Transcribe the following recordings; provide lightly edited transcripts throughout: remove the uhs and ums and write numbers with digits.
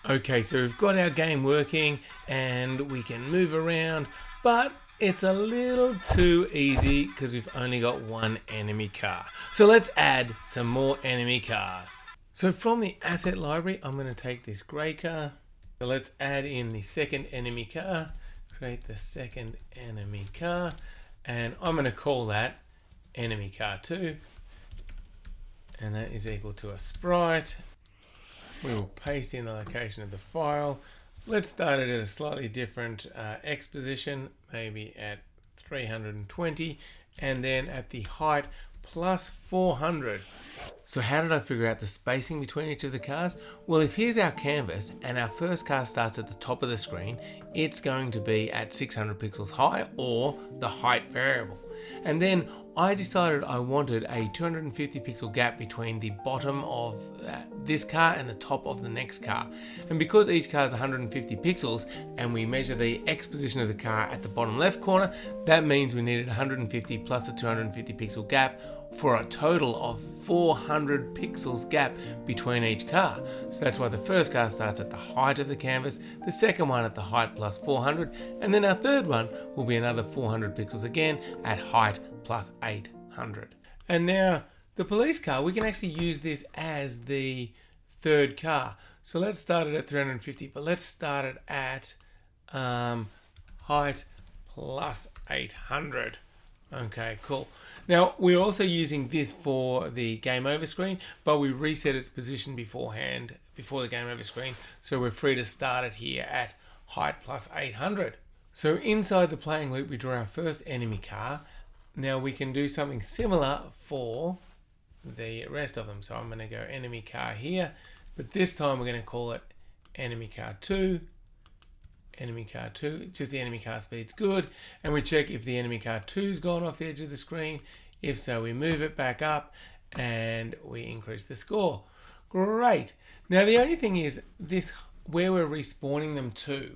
Okay, so we've got our game working and we can move around, but it's a little too easy because we've only got one enemy car. So let's add some more enemy cars. So from the asset library, I'm going to take this grey car. So let's add in the second enemy car, create the second enemy car, and I'm going to call that enemy car 2. And that is equal to a sprite. We will paste in the location of the file. Let's start it at a slightly different X position, maybe at 320, and then at the height plus 400. So how did I figure out the spacing between each of the cars? Well, if here's our canvas and our first car starts at the top of the screen, it's going to be at 600 pixels high, or the height variable. And then I decided I wanted a 250 pixel gap between the bottom of this car and the top of the next car. And because each car is 150 pixels and we measure the X position of the car at the bottom left corner, that means we needed 150 plus a 250 pixel gap for a total of 400 pixels gap between each car. So that's why the first car starts at the height of the canvas, the second one at the height plus 400, and then our third one will be another 400 pixels again at height plus 800. And now the police car, we can actually use this as the third car. So let's start it at 350, but let's start it at height plus 800. Okay, cool. Now we're also using this for the game over screen, but we reset its position beforehand, before the game over screen, so we're free to start it here at height plus 800. So inside the playing loop, we draw our first enemy car. Now we can do something similar for the rest of them. So I'm going to go enemy car here, but this time we're going to call it enemy car 2. Enemy car 2, just the enemy car speed's good, and we check if the enemy car 2's gone off the edge of the screen. If so, we move it back up and we increase the score. Great. Now the only thing is this, where we're respawning them to.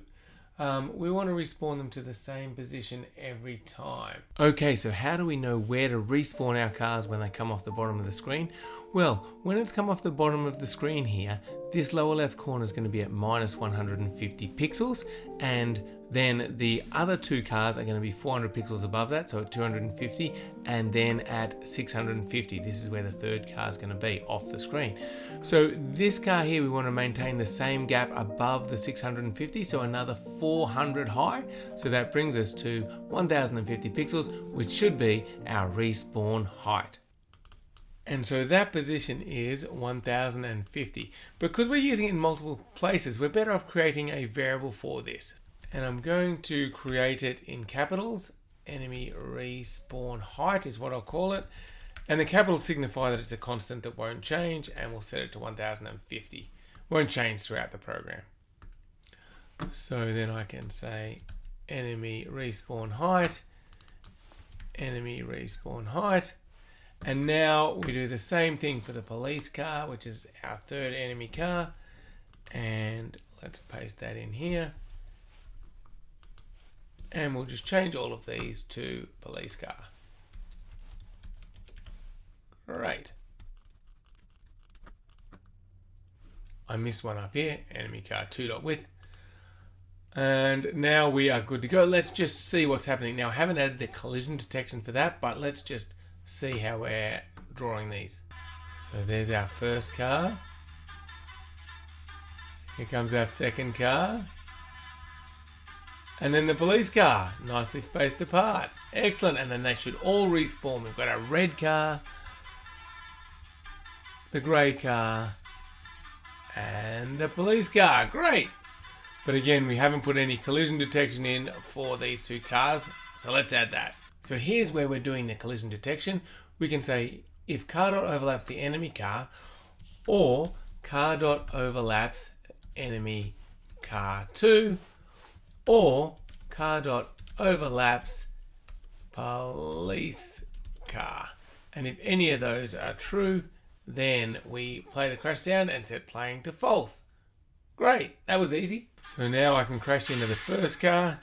We want to respawn them to the same position every time. Okay, so how do we know where to respawn our cars when they come off the bottom of the screen? Well, when it's come off the bottom of the screen here, this lower left corner is going to be at minus 150 pixels, and then the other two cars are going to be 400 pixels above that, so at 250, and then at 650. This is where the third car is going to be off the screen. So this car here, we want to maintain the same gap above the 650, so another 400 high. So that brings us to 1050 pixels, which should be our respawn height. And so that position is 1050. Because we're using it in multiple places, we're better off creating a variable for this. And I'm going to create it in capitals. Enemy respawn height is what I'll call it. And the capitals signify that it's a constant that won't change, and we'll set it to 1050. Won't change throughout the program. So then I can say enemy respawn height, enemy respawn height. And now we do the same thing for the police car, which is our third enemy car. And let's paste that in here. And we'll just change all of these to police car. Great. I missed one up here, enemy car 2.width. And now we are good to go. Let's just see what's happening. Now I haven't added the collision detection for that, but let's just see how we're drawing these. So there's our first car. Here comes our second car. And then the police car, nicely spaced apart. Excellent, and then they should all respawn. We've got our red car, the grey car, and the police car. Great! But again, we haven't put any collision detection in for these two cars, so let's add that. So here's where we're doing the collision detection. We can say if car dot overlaps the enemy car, or car dot overlaps enemy car 2, or car dot overlaps police car. And if any of those are true, then we play the crash sound and set playing to false. Great, that was easy. So now I can crash into the first car.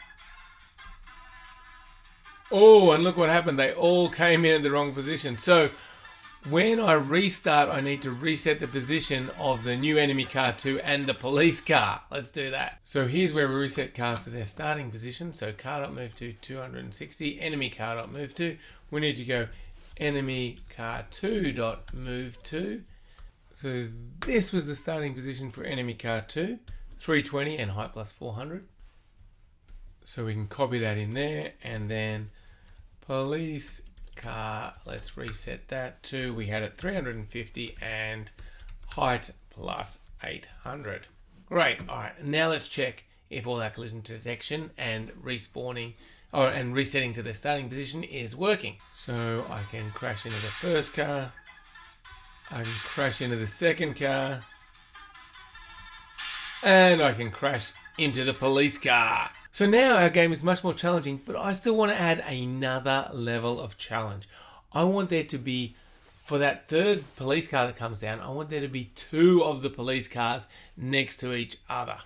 Oh, and look what happened. They all came in at the wrong position. So when I restart, I need to reset the position of the new enemy car 2 and the police car. Let's do that. So here's where we reset cars to their starting position. So car.move to 260, enemy car.move to. We need to go enemy car 2.move to. So this was the starting position for enemy car 2, 320 and height plus 400. So we can copy that in there, and then police car, let's reset that to, we had it 350 and height plus 800. Great. All right, now let's check if all our collision detection and respawning and resetting to the starting position is working. So I can crash into the first car, I can crash into the second car, and I can crash into the police car. So now our game is much more challenging, but I still want to add another level of challenge. I want there to be, for that third police car that comes down, I want there to be 2 of the police cars next to each other.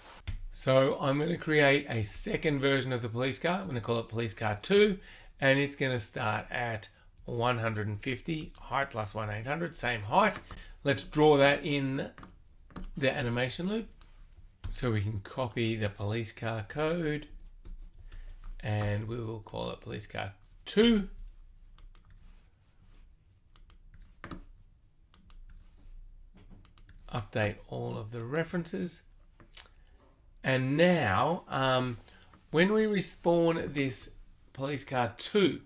So I'm going to create a second version of the police car. I'm going to call it police car 2, and it's going to start at 150, height plus 1800, same height. Let's draw that in the animation loop. So we can copy the police car code, and we will call it police car 2. Update all of the references. And now, when we respawn this police car 2,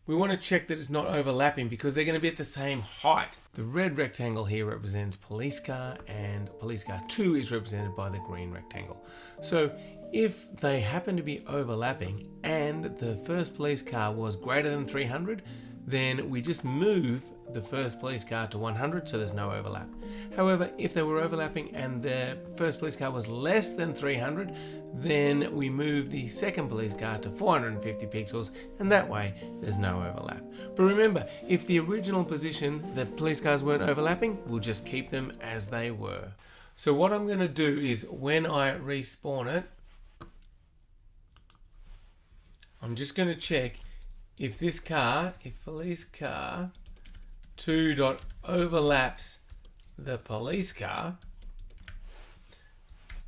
we want to check that it's not overlapping because they're going to be at the same height. The red rectangle here represents police car, and police car 2 is represented by the green rectangle. So if they happen to be overlapping and the first police car was greater than 300, then we just move the first police car to 100 so there's no overlap. However, if they were overlapping and the first police car was less than 300, then we move the second police car to 450 pixels, and that way there's no overlap. But remember, if the original position, the police cars weren't overlapping, we'll just keep them as they were. So what I'm going to do is, when I respawn it, I'm just going to check if this car, if police car 2 overlaps the police car,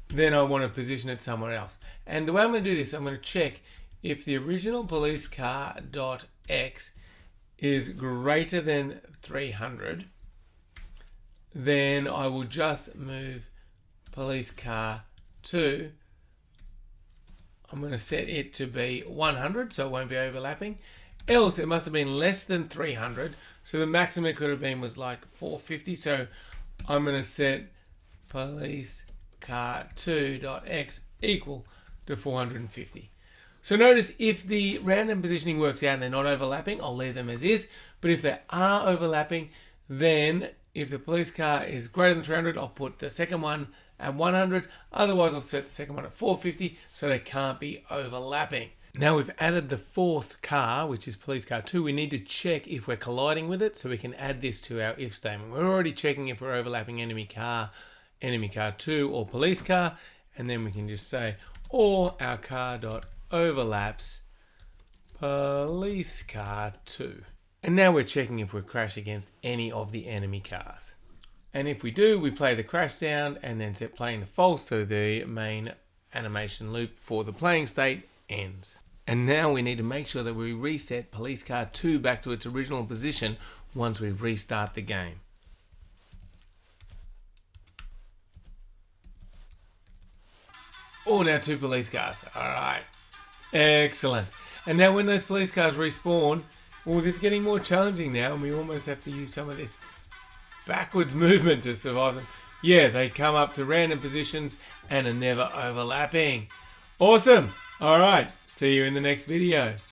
then I want to position it somewhere else. And the way I'm going to do this, I'm going to check if the original police car .x is greater than 300, then I will just move police car 2. I'm going to set it to be 100 so it won't be overlapping. Else it must have been less than 300, so the maximum it could have been was like 450. So I'm going to set police car 2.x equal to 450. So notice, if the random positioning works out and they're not overlapping, I'll leave them as is. But if they are overlapping, then if the police car is greater than 300, I'll put the second one at 100. Otherwise, I'll set the second one at 450 so they can't be overlapping. Now we've added the fourth car, which is police car 2. We need to check if we're colliding with it, so we can add this to our if statement. We're already checking if we're overlapping enemy car 2 or police car, and then we can just say, or our car dot overlaps police car 2. And now we're checking if we crash against any of the enemy cars. And if we do, we play the crash sound and then set playing to false, so the main animation loop for the playing state ends. And now we need to make sure that we reset police car 2 back to its original position once we restart the game. Oh, now 2 police cars. All right. Excellent. And now when those police cars respawn, well, this is getting more challenging now, and we almost have to use some of this backwards movement to survive them. Yeah, they come up to random positions and are never overlapping. Awesome. All right. See you in the next video.